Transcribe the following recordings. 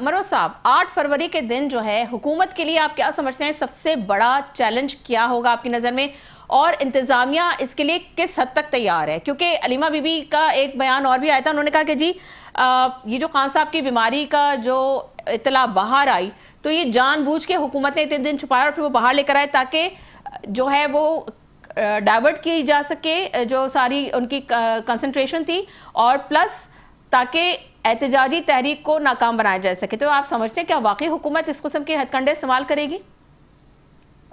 Morose साहब, 8 फरवरी के दिन जो है हुकूमत के लिए आप क्या समझते हैं सबसे बड़ा चैलेंज क्या होगा आपकी नज़र में, और इंतज़ामिया इसके लिए किस हद तक तैयार है? क्योंकि अलीमा बीबी का एक बयान और भी आया था, उन्होंने कहा कि जी ये जो खान साहब की बीमारी का जो इतला बाहर आई तो ये जानबूझ के हुकूमत ने इतने दिन छुपाया और फिर वो बाहर लेकर आए ताकि जो है वो डाइवर्ट की जा सके जो सारी उनकी कंसंट्रेशन थी, और प्लस ताकि एहतजाजी तहरीक को नाकाम बनाया जा सके। तो आप समझते हैं क्या वाकई हुकूमत इस किस्म के हथकंडे इस्तेमाल करेगी?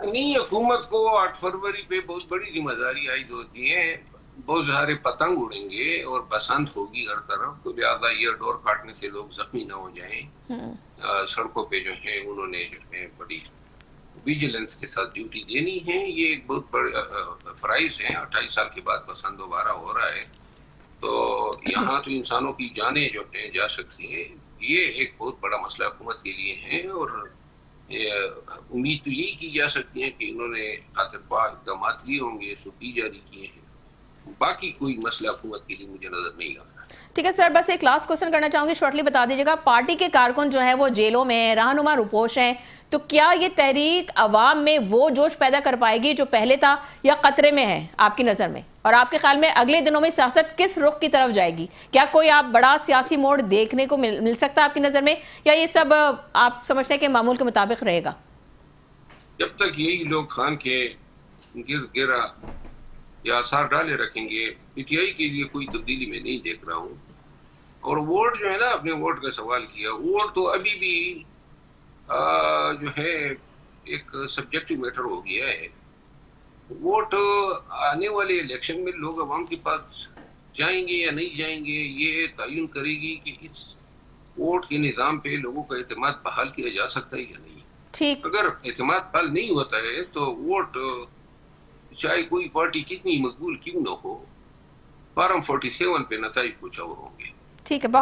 नहीं, हुकूमत को 8 फरवरी पे बहुत बड़ी जिम्मेदारी आई होती है। बहुत सारे पतंग उड़ेंगे और बसंत होगी हर तरफ, तो लिहाजा ये डोर काटने से लोग जख्मी ना हो जाएं। सड़कों पे जो है उन्होंने जो है बड़ी विजिलेंस के साथ ड्यूटी देनी है। ये एक बहुत बड़ा फराइज है। 28 साल के बाद बसंत दोबारा हो रहा है, तो यहाँ तो इंसानों की जानें जो है जा सकती है। ये एक बहुत बड़ा मसला हुकूमत के लिए है, और उम्मीद तो यही की जा सकती है कि इन्होंने खातिरख्वाह इक़दाम लिए होंगे, सूफी जारी किए हैं। बाकी कोई मसला हुकूमत के लिए मुझे नजर नहीं आ रहा। ठीक है सर, बस एक लास्ट क्वेश्चन करना चाहूंगी, शॉर्टली बता दीजिएगा। पार्टी के कारकुन जो है वो जेलों में, रहनुमा रुपोश हैं, तो क्या ये तहरीक अवाम में वो जोश पैदा कर पाएगी जो पहले था, या खतरे में है आपकी नज़र में? और आपके ख्याल में अगले दिनों में सियासत किस रुख की तरफ जाएगी? क्या कोई आप बड़ा सियासी मोड़ देखने को मिल सकता है आपकी नज़र में, या ये सब आप समझते हैं कि मामूल के मुताबिक रहेगा? जब तक यही लोग खान के गिरा या आसार डाले रखेंगे, पीटीआई के लिए कोई तब्दीली मैं नहीं देख रहा हूँ। और वोट जो है ना, अपने वोट का सवाल किया, वोट तो अभी भी जो है एक सब्जेक्टिव मैटर हो गया है। वोट आने वाले इलेक्शन में लोग अवाम के पास जाएंगे या नहीं जाएंगे, ये तयन करेगी कि इस वोट के निज़ाम पे लोगों का एतमाद बहाल किया जा सकता है या नहीं। ठीक, अगर एतमाद बहाल नहीं होता है तो वोट चाहे कोई पार्टी कितनी मकबूल क्यों न हो, फार्म 47 पे नताइज कुछ और होंगे। ठीक है।